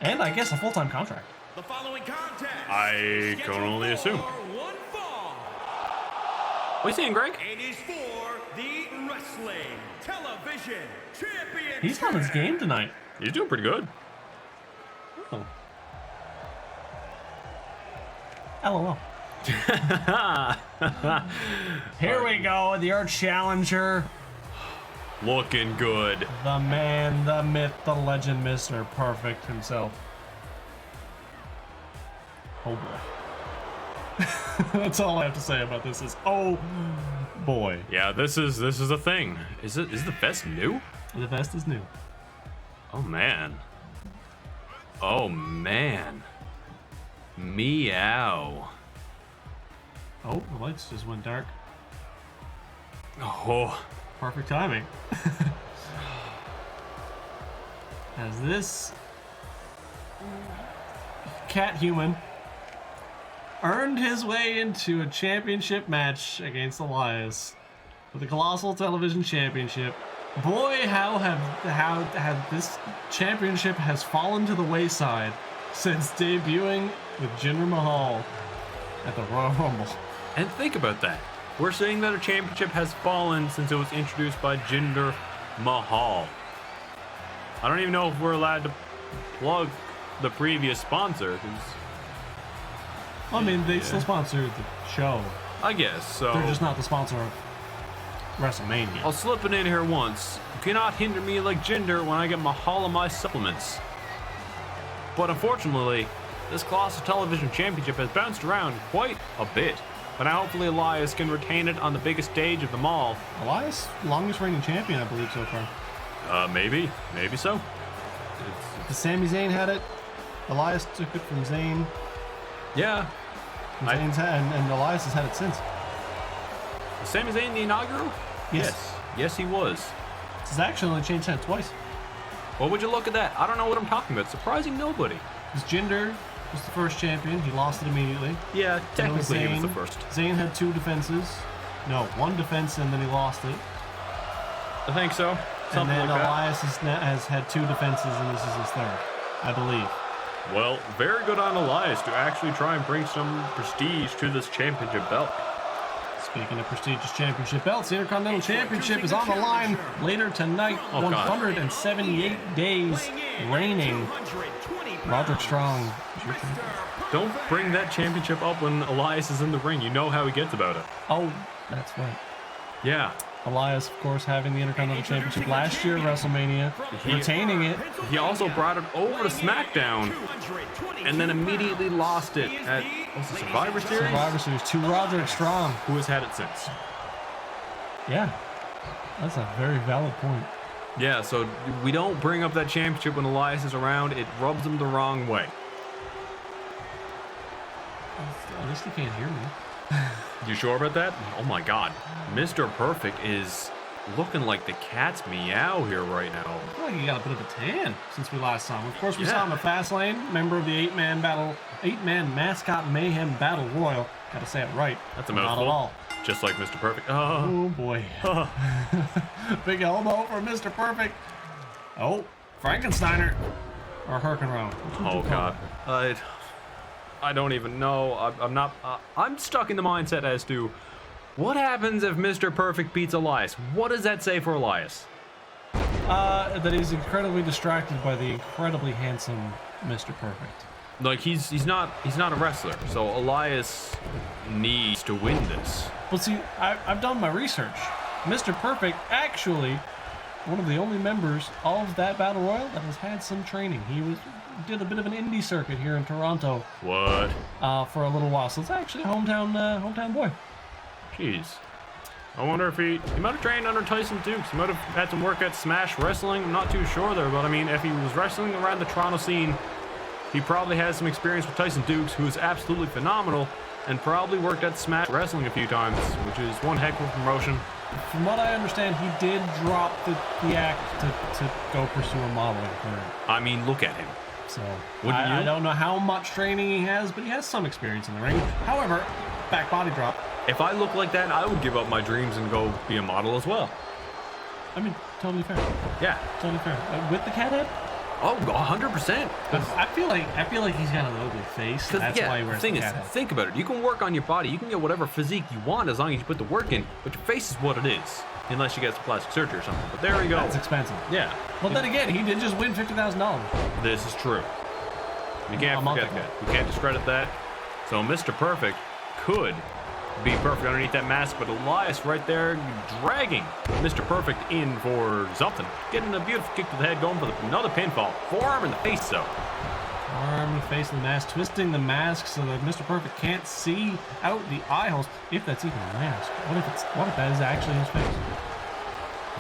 And I guess a full-time contract. The following contest. I can only assume. One fall. What are you saying, Greg? It is for the Wrestling Television Championship. He's on his game tonight. He's doing pretty good. Oh. LOL. Here we go, the Earth Challenger. Looking good. The man, the myth, the legend, Mr. Perfect himself. Oh boy. That's all I have to say about this is, oh boy. Yeah, this is a thing. Is the vest new? The vest is new. Oh man. Oh man. Meow. Oh, the lights just went dark. Oh. Perfect timing. As this cat human earned his way into a championship match against Elias for the Colossal Television Championship. Boy, how this championship has fallen to the wayside since debuting with Jinder Mahal at the Royal Rumble. And think about that. We're saying that a championship has fallen since it was introduced by Jinder Mahal. I don't even know if we're allowed to plug the previous sponsor. I mean, they still sponsor the show. I guess so. They're just not the sponsor of WrestleMania. I'll slip it in here once. You cannot hinder me like Jinder when I get Mahal in my supplements. But unfortunately, this Colossal Television Championship has bounced around quite a bit. But now hopefully Elias can retain it on the biggest stage of them all. Elias, longest reigning champion, I believe, so far. Maybe so. The Sami Zayn had it. Elias took it from Zayn. Yeah. And Elias has had it since. Was Sami Zayn the inaugural? Yes. Yes, he was. This has actually only changed hands twice. Well, would you look at that? I don't know what I'm talking about. Surprising nobody. Because Jinder was the first champion. He lost it immediately. Yeah, technically Zayn, he was the first. Zayn had 2 defenses. No, 1 defense and then he lost it. I think so. Something and then like Elias has had 2 defenses and this is his 3rd, I believe. Well, very good on Elias to actually try and bring some prestige to this championship belt. Speaking of prestigious championship belts, the Intercontinental Championship is on the line later tonight. Oh, 178 days reigning. Roderick Strong. Don't bring that championship up when Elias is in the ring. You know how he gets about it. Oh, that's right. Yeah. Elias, of course, having the Intercontinental Championship last year at WrestleMania, retaining it. He also brought it over to SmackDown and then immediately lost it at Survivor Series? Survivor Series to Roderick Strong, who has had it since. Yeah, that's a very valid point. Yeah, so we don't bring up that championship when Elias is around. It rubs him the wrong way. At least he can't hear me. You sure about that? Oh my god. Mr. Perfect is looking like the cat's meow here right now. I feel like he got a bit of a tan since we last saw him. Of course, we saw him at Fastlane, member of the 8-man mascot mayhem battle royal. Gotta say it right. That's a mouthful. Not at all. Just like Mr. Perfect. Oh boy. Big elbow for Mr. Perfect. Oh, Frankensteiner. Or Hurricane. Oh god. I don't even know. I'm stuck in the mindset as to what happens if Mr. Perfect beats Elias. What does that say for Elias? That he's incredibly distracted by the incredibly handsome Mr. Perfect. Like he's not a wrestler, so Elias needs to win this. But see, I've done my research. Mr. Perfect actually one of the only members of that battle royal that has had some training. He did a bit of an indie circuit here in Toronto. What? For a little while. So it's actually a hometown boy. Jeez. I wonder if he might have trained under Tyson Dukes. He might have had some work at Smash Wrestling. I'm not too sure there, but I mean, if he was wrestling around the Toronto scene, he probably has some experience with Tyson Dukes, who is absolutely phenomenal, and probably worked at Smash Wrestling a few times, which is one heck of a promotion. From what I understand, he did drop the act to go pursue a modeling career. I mean, look at him. So, I don't know how much training he has, but he has some experience in the ring. However, back body drop. If I look like that, I would give up my dreams and go be a model as well. I mean, totally fair. Yeah. Totally fair. With the cat head? Oh, 100%. I feel like he's got an ugly face. That's why he wears the cap. Think about it. You can work on your body. You can get whatever physique you want as long as you put the work in. But your face is what it is, unless you get some plastic surgery or something. But there you go. That's expensive. Yeah. Well, then again, he did just win $50,000. This is true. You can't forget that. You can't discredit that. So Mr. Perfect could be perfect underneath that mask, but Elias right there dragging Mr. Perfect in for something. Getting a beautiful kick to the head, going for another pinfall. Forearm in the face, though. Forearm in the face of the mask, twisting the mask so that Mr. Perfect can't see out the eye holes, if that's even a mask. What if that is actually his face?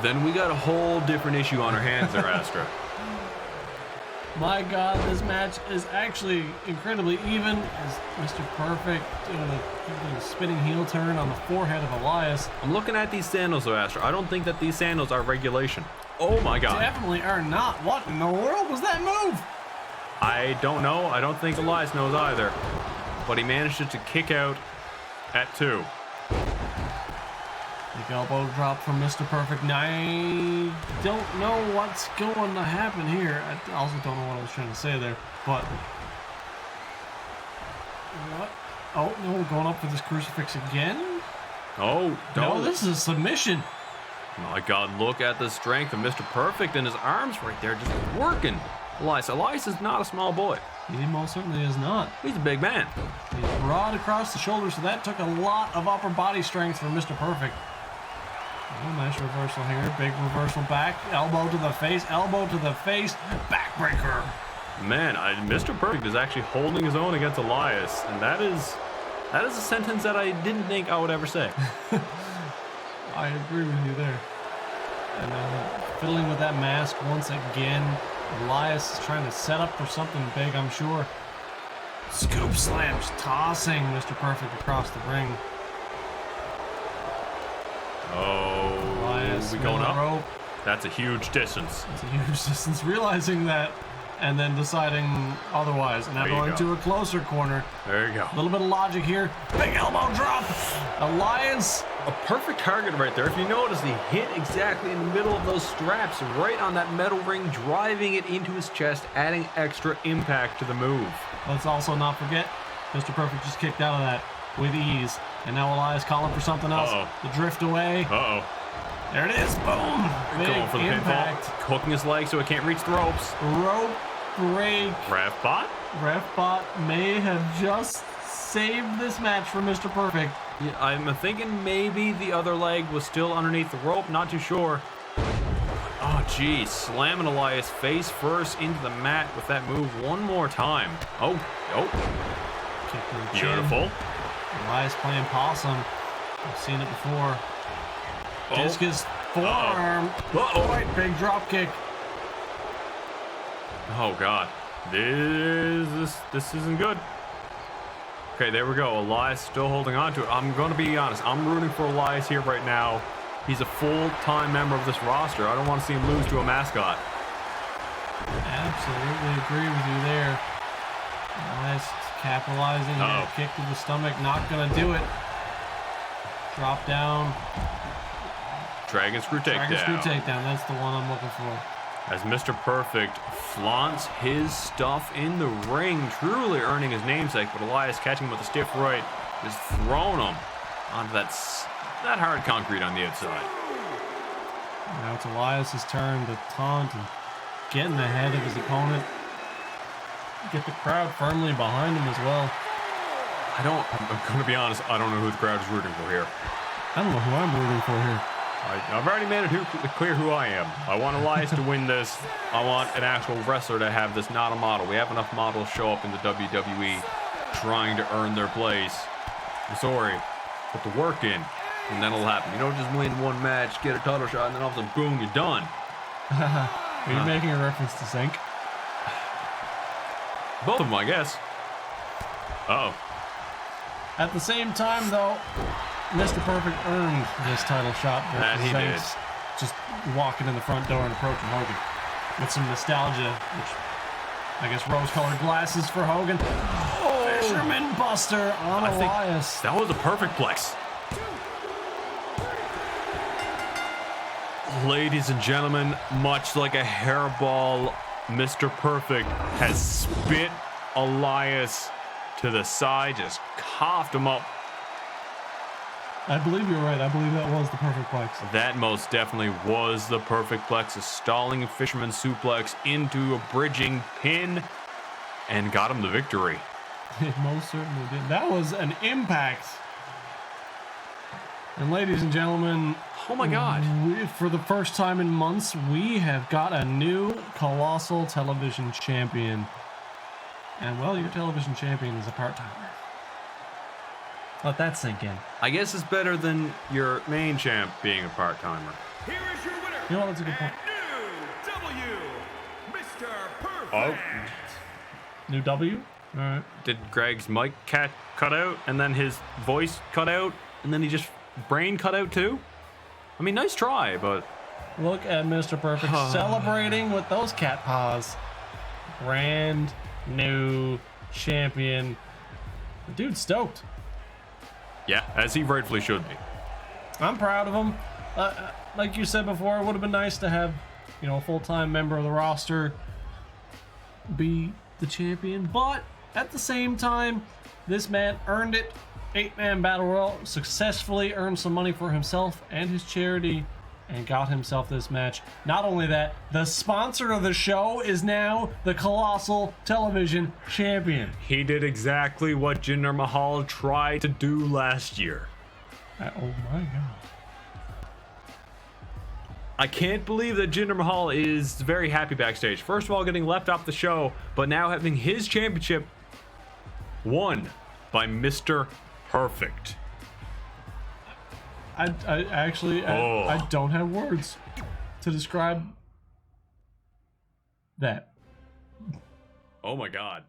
Then we got a whole different issue on our hands there, Astra. My God, this match is actually incredibly even as Mr. Perfect doing a spinning heel turn on the forehead of Elias. I'm looking at these sandals, though, Astra. I don't think that these sandals are regulation. Oh my God. Definitely are not. What in the world was that move? I don't know. I don't think Elias knows either. But he managed to kick out at 2. Big elbow drop from Mr. Perfect. Now, I don't know what's going to happen here. I also don't know what I was trying to say there, but... What? Oh, no, going up for this crucifix again? Oh, no, this is a submission. My God, look at the strength of Mr. Perfect and his arms right there just working. Elias is not a small boy. He most certainly is not. He's a big man. He's broad across the shoulders, so that took a lot of upper body strength from Mr. Perfect. Oh, nice reversal here. Big reversal back. Elbow to the face. Elbow to the face. Backbreaker. Man, Mr. Perfect is actually holding his own against Elias, and that is a sentence that I didn't think I would ever say. I agree with you there. And fiddling with that mask once again. Elias is trying to set up for something big, I'm sure. Scoop slams, tossing Mr. Perfect across the ring. Oh, Elias we going up? Rope. That's a huge distance. It's a huge distance. Realizing that, and then deciding otherwise. And now going to a closer corner. There you go. A little bit of logic here. Big elbow drop. Elias. A perfect target right there. If you notice, he hit exactly in the middle of those straps, right on that metal ring, driving it into his chest, adding extra impact to the move. Let's also not forget, Mr. Perfect just kicked out of that with ease. And now Elias calling for something else. The drift away. There it is. Boom. Big going for the impact. Pinfall. Hooking his leg so it can't reach the ropes. Rope break. Ref bot? Ref bot may have just saved this match for Mr. Perfect. Yeah, I'm thinking maybe the other leg was still underneath the rope. Not too sure. Oh, geez. Slamming Elias face first into the mat with that move one more time. Oh. Kick to the chin. Beautiful. Elias playing possum. I've seen it before. Discus forearm. Quite big drop kick. Oh God, this isn't good. Okay, there we go. Elias still holding on to it. I'm going to be honest. I'm rooting for Elias here right now. He's a full-time member of this roster. I don't want to see him lose to a mascot. Absolutely agree with you there. Elias capitalizing. Kick to the stomach. Not going to do it. Drop down. Dragon screw takedown. Dragon screw takedown. That's the one I'm looking for. As Mr. Perfect flaunts his stuff in the ring, truly earning his namesake, but Elias catching him with a stiff right, just throwing him onto that hard concrete on the outside. Now it's Elias' turn to taunt and get in the head of his opponent. Get the crowd firmly behind him as well. I'm going to be honest, I don't know who the crowd is rooting for here. I don't know who I'm rooting for here. I've already made it clear who I am. I want Elias to win this. I want an actual wrestler to have this, not a model. We have enough models show up in the WWE trying to earn their place. I'm sorry, put the work in, and then it'll happen. You don't just win one match, get a title shot, and then all of a sudden, boom, you're done. Are you making a reference to Sync? Both of them, I guess. Uh-oh. At the same time, though, Mr. Perfect earned this title shot versus he did. Just walking in the front door and approaching Hogan with some nostalgia, which I guess rose-colored glasses for Hogan. Fisherman Buster on Elias. That was a perfect plex. Ladies and gentlemen, much like a hairball Mr. Perfect has spit Elias to the side, just coughed him up. I believe you're right. I believe that was the perfect plex. That most definitely was the perfect plex. A stalling fisherman suplex into a bridging pin and got him the victory. It most certainly did. That was an impact. And ladies and gentlemen, Oh my God. for the first time in months, we have got a new Colossal Television Champion. And well, your television champion is a part-timer. Let that sink in. I guess it's better than your main champ being a part-timer. Here is your winner. You know what? That's a good point. And new W, Mr. Perfect. Oh. New W? All right. Did Greg's mic cut out and then his voice cut out and then he just brain cut out too? I mean, nice try, but Look at Mr. Perfect celebrating with those cat paws. Brand new champion. The dude's stoked. yeah, as he rightfully should be. I'm proud of him. Like you said before, it would have been nice to have, you know, a full-time member of the roster be the champion. But at the same time, this man earned it. 8-man battle royal, successfully earned some money for himself and his charity, and got himself this match. Not only that, the sponsor of the show is now the Colossal Television Champion. He did exactly what Jinder Mahal tried to do last year. Oh my God. I can't believe that Jinder Mahal is very happy backstage. First of all, getting left off the show, but now having his championship won by Mr. Perfect. I don't have words to describe that. Oh my God.